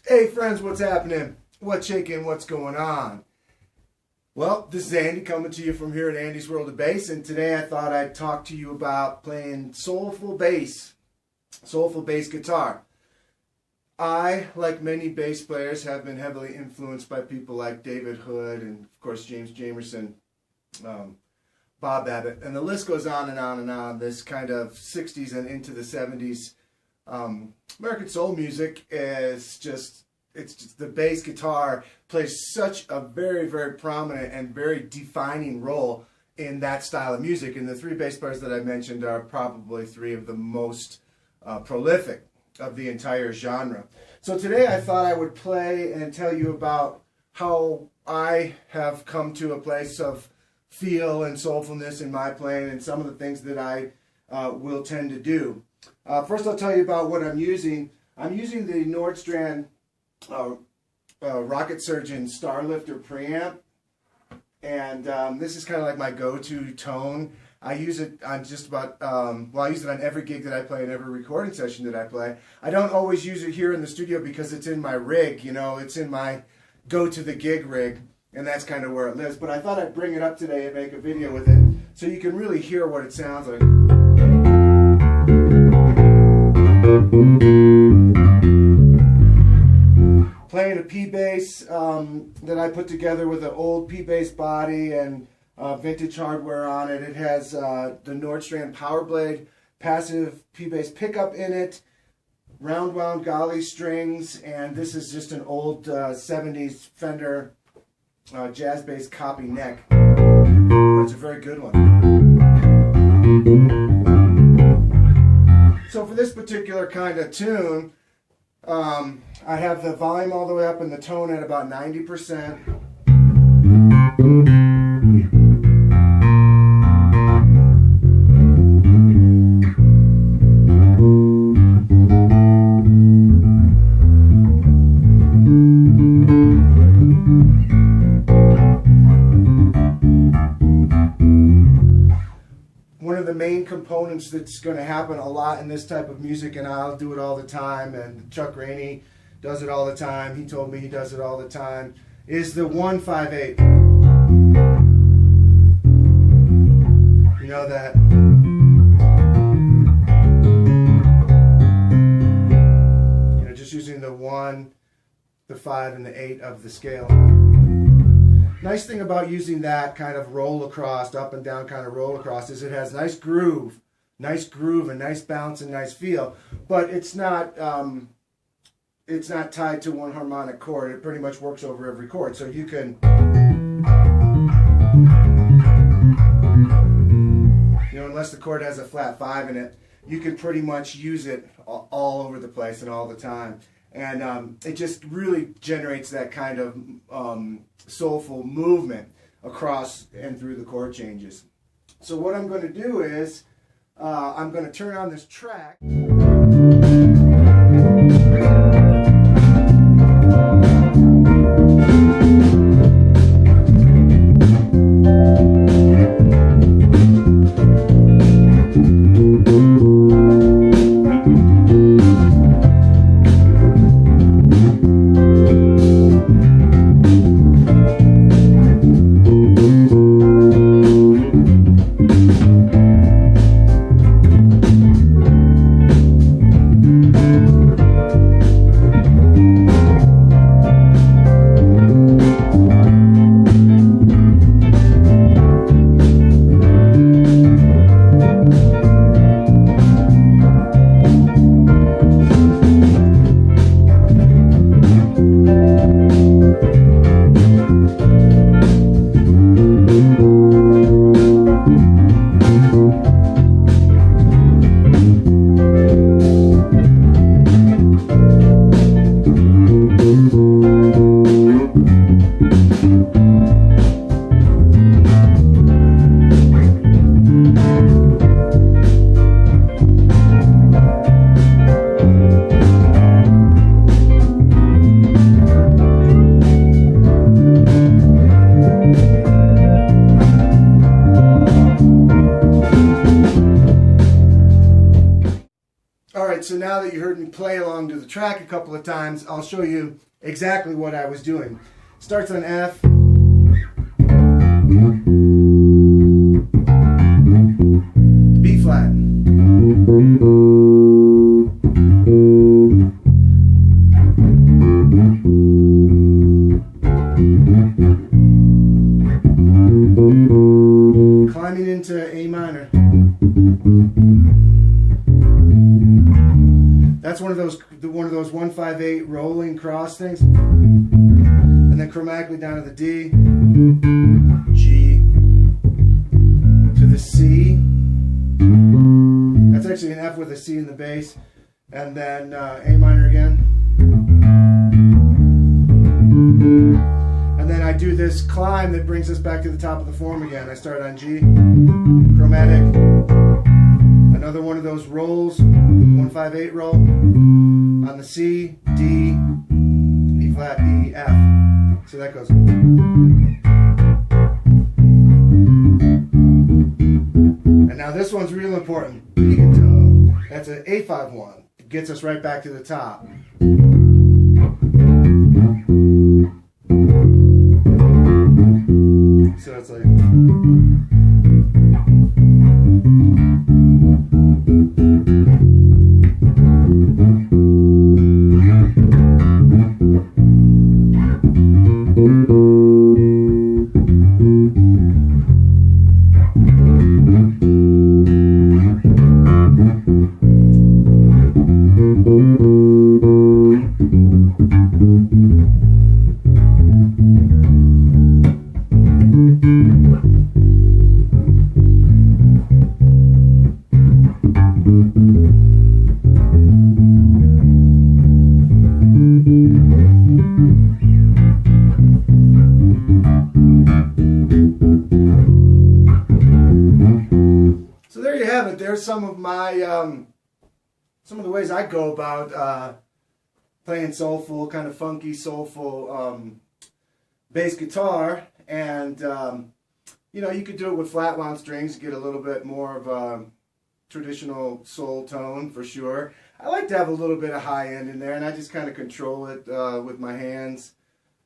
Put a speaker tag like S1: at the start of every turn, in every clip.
S1: Hey friends, what's happening? What's shaking? What's going on? Well, this is Andy coming to you from here at Andy's World of Bass, and today I thought I'd talk to you about playing soulful bass guitar. I, like many bass players, have been heavily influenced by people like David Hood and, of course, James Jamerson, Bob Abbott, and the list goes on and on and on. This kind of 60s and into the 70s American soul music is just the bass guitar plays such a very, very prominent and very defining role in that style of music. And the three bass players that I mentioned are probably three of the most prolific of the entire genre. So today I thought I would play and tell you about how I have come to a place of feel and soulfulness in my playing and some of the things that I will tend to do. First I'll tell you about what I'm using. I'm using the Nordstrand Rocket Surgeon StarLifter Preamp, and this is kind of like my go-to tone. I use it on just about, I use it on every gig that I play and every recording session that I play. I don't always use it here in the studio because it's in my rig, you know, it's in my go-to-the-gig rig, and that's kind of where it lives. But I thought I'd bring it up today and make a video with it so you can really hear what it sounds like. Playing a P-Bass that I put together with an old P-Bass body and vintage hardware on it. It has the Nordstrand PowerBlade passive P-Bass pickup in it, round wound Galli strings, and this is just an old 70s Fender jazz bass copy neck. But it's a very good one. So for this particular kind of tune, I have the volume all the way up and the tone at about 90%. One of the main components that's going to happen a lot in this type of music, and I'll do it all the time, and Chuck Rainey does it all the time, he told me he does it all the time, is the 1-5-8. You know that? You know, just using the 1, the 5, and the 8 of the scale. Nice thing about using that kind of roll across, up and down kind of roll across, is it has nice groove and nice bounce and nice feel, but it's not tied to one harmonic chord. It pretty much works over every chord, so you can, you know, unless the chord has a flat 5 in it, you can pretty much use it all over the place and all the time. And it just really generates that kind of soulful movement across and through the chord changes. So what I'm going to do is I'm going to turn on this track. so now that you heard me play along to the track a couple of times, I'll show you exactly what I was doing. Starts on F. B flat. Climbing into A minor. That's one of those 158 rolling cross things. And then chromatically down to the D, G, to the C. That's actually an F with a C in the bass. And then A minor again. And then I do this climb that brings us back to the top of the form again. I start on G, chromatic, another one of those rolls, 158 roll, on the C, D, E flat, E, F. So that goes. And now this one's real important. That's an A51. It gets us right back to the top. So it's like. So there you have it. There's some of my some of the ways I go about playing soulful, kind of funky, soulful bass guitar. And you know, you could do it with flat wound strings, get a little bit more of a traditional soul tone for sure. I like to have a little bit of high end in there, and I just kind of control it with my hands.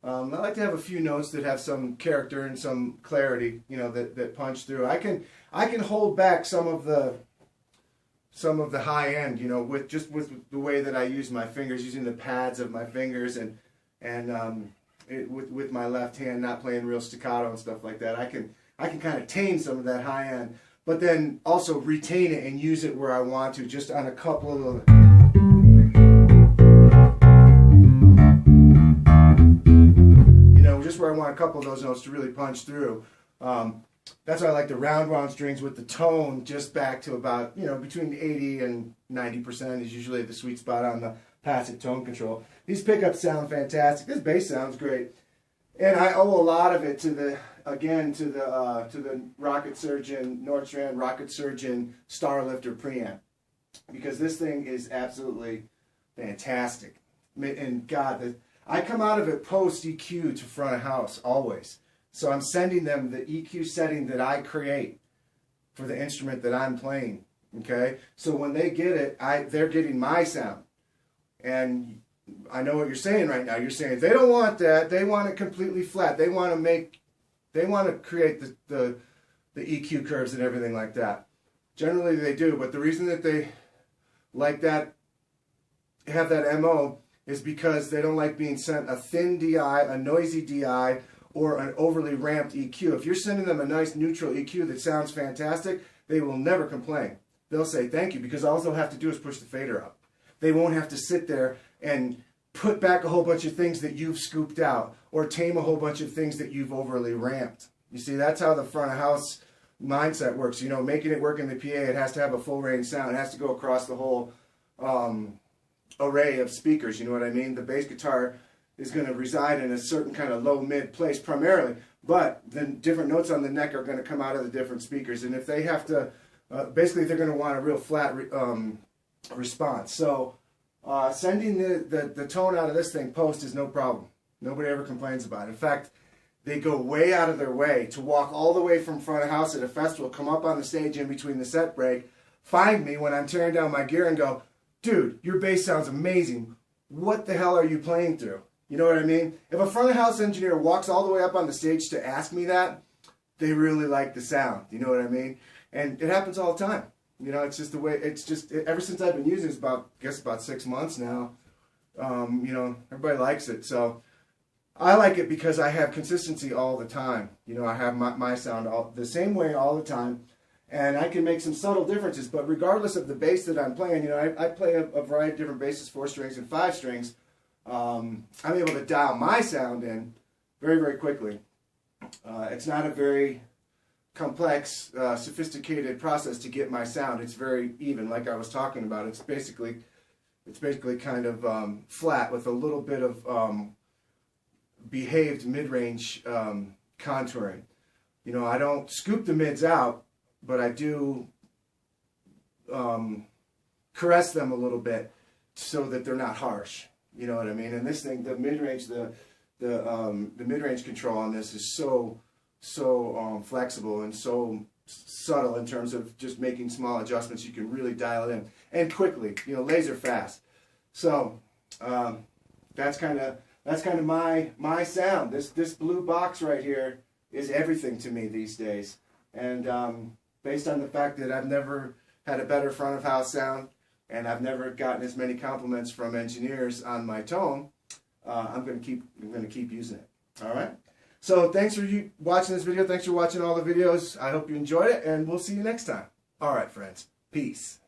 S1: I like to have a few notes that have some character and some clarity, you know, that punch through. I can hold back some of the high end, you know, with the way that I use my fingers, using the pads of my fingers, and with my left hand, not playing real staccato and stuff like that. I can kind of tame some of that high end, but then also retain it and use it where I want to, just on a couple of the. Just where I want a couple of those notes to really punch through. That's why I like the round wound strings with the tone just back to about, you know, between 80 and 90% is usually the sweet spot on the passive tone control. These pickups sound fantastic. This bass sounds great, and I owe a lot of it to the Rocket Surgeon, Nordstrand Rocket Surgeon StarLifter Preamp, because this thing is absolutely fantastic. And God, I come out of it post EQ to front of house always. So I'm sending them the EQ setting that I create for the instrument that I'm playing. Okay? So when they get it, they're getting my sound. And I know what you're saying right now. You're saying they don't want that. They want it completely flat. They want to create the EQ curves and everything like that. Generally they do, but the reason that they like that, have that MO, is because they don't like being sent a thin DI, a noisy DI, or an overly ramped EQ. If you're sending them a nice neutral EQ that sounds fantastic, they will never complain. They'll say thank you, because all they'll have to do is push the fader up. They won't have to sit there and put back a whole bunch of things that you've scooped out, or tame a whole bunch of things that you've overly ramped. You see, that's how the front of house mindset works. You know, making it work in the PA, it has to have a full range sound. It has to go across the whole array of speakers, you know what I mean? The bass guitar is going to reside in a certain kind of low-mid place primarily, but then different notes on the neck are going to come out of the different speakers, and if they have to, basically they're going to want a real flat response. So sending the tone out of this thing post is no problem. Nobody ever complains about it. In fact, they go way out of their way to walk all the way from front of house at a festival, come up on the stage in between the set break, find me when I'm tearing down my gear and go, dude, your bass sounds amazing. What the hell are you playing through? You know what I mean? If a front of house engineer walks all the way up on the stage to ask me that, they really like the sound. You know what I mean? And it happens all the time. You know, it's just the way, it's just, ever since I've been using it, it's about, I guess about 6 months now, you know, everybody likes it. So I like it because I have consistency all the time. You know, I have my sound the same way all the time. And I can make some subtle differences, but regardless of the bass that I'm playing, you know, I play a variety of different basses, 4 strings and 5 strings. I'm able to dial my sound in very, very quickly. It's not a very complex, sophisticated process to get my sound. It's very even, like I was talking about. It's basically kind of flat with a little bit of behaved mid-range contouring. You know, I don't scoop the mids out, but I do caress them a little bit so that they're not harsh. You know what I mean? And this thing, the mid-range, the mid-range control on this is so flexible and so subtle in terms of just making small adjustments. You can really dial it in and quickly, you know, laser fast. So that's kind of my sound. This blue box right here is everything to me these days. And based on the fact that I've never had a better front of house sound, and I've never gotten as many compliments from engineers on my tone, I'm going to keep using it. All right. So thanks for watching this video. Thanks for watching all the videos. I hope you enjoyed it, and we'll see you next time. All right, friends. Peace.